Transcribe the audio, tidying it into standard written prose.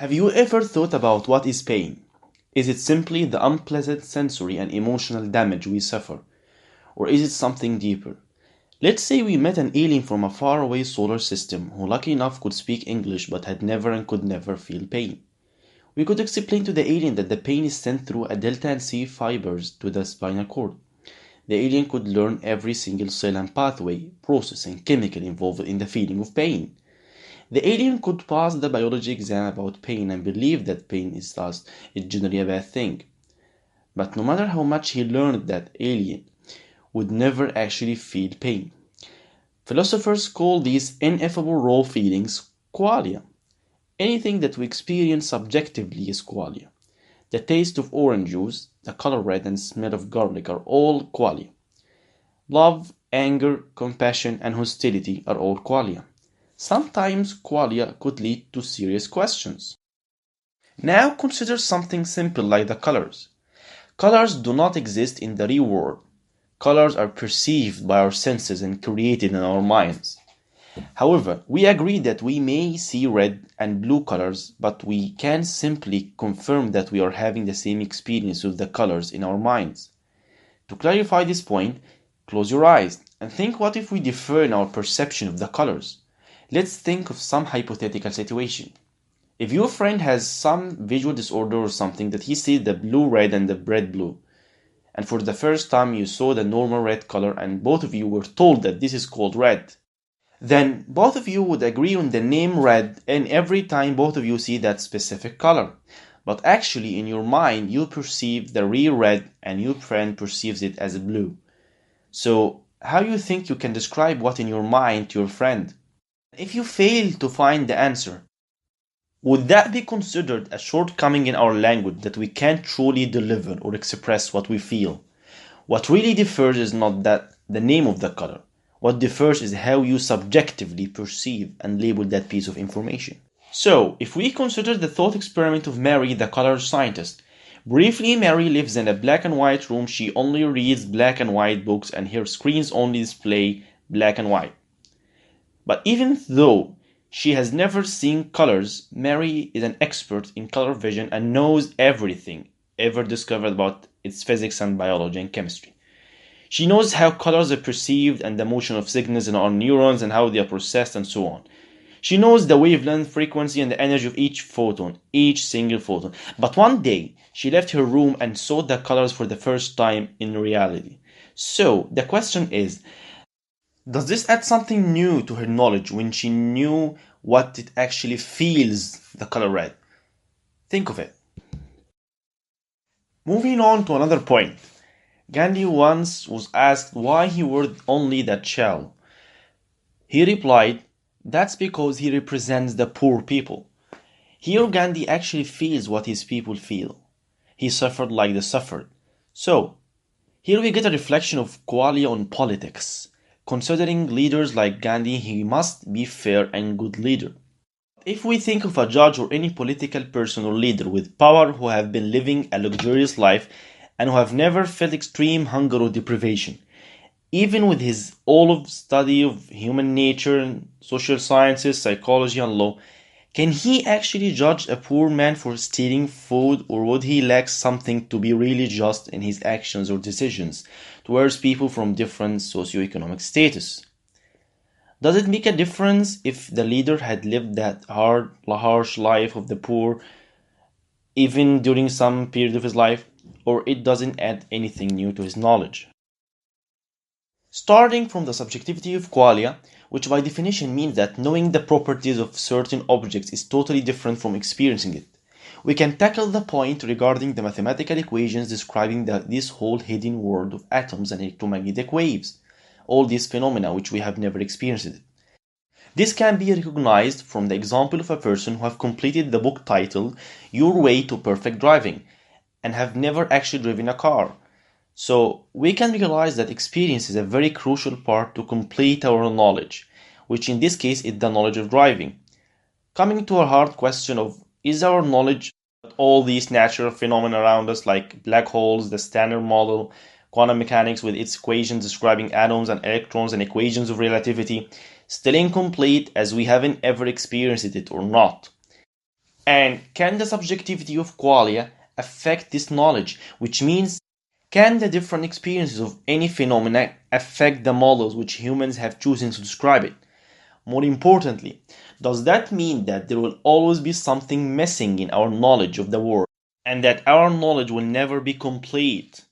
Have you ever thought about what is pain? Is it simply the unpleasant sensory and emotional damage we suffer? Or is it something deeper? Let's say we met an alien from a faraway solar system who, lucky enough, could speak English but had never and could never feel pain. We could explain to the alien that the pain is sent through a delta and C fibers to the spinal cord. The alien could learn every single cell and pathway, process, and chemical involved in the feeling of pain. The alien could pass the biology exam about pain and believe that pain is thus generally a bad thing. But no matter how much he learned, that alien would never actually feel pain. Philosophers call these ineffable raw feelings qualia. Anything that we experience subjectively is qualia. The taste of orange juice, the color red, and smell of garlic are all qualia. Love, anger, compassion, and hostility are all qualia. Sometimes qualia could lead to serious questions. Now consider something simple like the colors. Colors do not exist in the real world. Colors are perceived by our senses and created in our minds. However, we agree that we may see red and blue colors, but we can simply confirm that we are having the same experience with the colors in our minds. To clarify this point, close your eyes and think, what if we differ in our perception of the colors? Let's think of some hypothetical situation. If your friend has some visual disorder or something, that he sees the blue red and the red blue, and for the first time you saw the normal red color and both of you were told that this is called red, then both of you would agree on the name red and every time both of you see that specific color. But actually in your mind you perceive the real red and your friend perceives it as blue. So how do you think you can describe what in your mind to your friend? If you fail to find the answer, would that be considered a shortcoming in our language, that we can't truly deliver or express what we feel? What really differs is not that the name of the color. What differs is how you subjectively perceive and label that piece of information. So, if we consider the thought experiment of Mary, the color scientist. Briefly, Mary lives in a black and white room. She only reads black and white books and her screens only display black and white. But even though she has never seen colors, Mary is an expert in color vision and knows everything ever discovered about its physics and biology and chemistry. She knows how colors are perceived and the motion of signals in our neurons and how they are processed and so on. She knows the wavelength, frequency, and the energy of each photon, each single photon. But one day, she left her room and saw the colors for the first time in reality. So, the question is, does this add something new to her knowledge when she knew what it actually feels, the color red? Think of it. Moving on to another point. Gandhi once was asked why he wore only that shell. He replied, that's because he represents the poor people. Here Gandhi actually feels what his people feel. He suffered like they suffered. So, here we get a reflection of Qualia on politics. Considering leaders like Gandhi, he must be fair and good leader. If we think of a judge or any political person or leader with power who have been living a luxurious life and who have never felt extreme hunger or deprivation, even with his all of study of human nature, social sciences, psychology and law, can he actually judge a poor man for stealing food, or would he lack something to be really just in his actions or decisions towards people from different socioeconomic status? Does it make a difference if the leader had lived that harsh life of the poor even during some period of his life, or it doesn't add anything new to his knowledge? Starting from the subjectivity of qualia, which by definition means that knowing the properties of certain objects is totally different from experiencing it, we can tackle the point regarding the mathematical equations describing this whole hidden world of atoms and electromagnetic waves, all these phenomena which we have never experienced. This can be recognized from the example of a person who have completed the book titled Your Way to Perfect Driving and have never actually driven a car. So we can realize that experience is a very crucial part to complete our knowledge, which in this case is the knowledge of driving. Coming to a hard question of, is our knowledge of all these natural phenomena around us like black holes, the Standard Model, quantum mechanics with its equations describing atoms and electrons and equations of relativity, still incomplete as we haven't ever experienced it or not? And can the subjectivity of qualia affect this knowledge? Which means, can the different experiences of any phenomena affect the models which humans have chosen to describe it? More importantly, does that mean that there will always be something missing in our knowledge of the world, and that our knowledge will never be complete?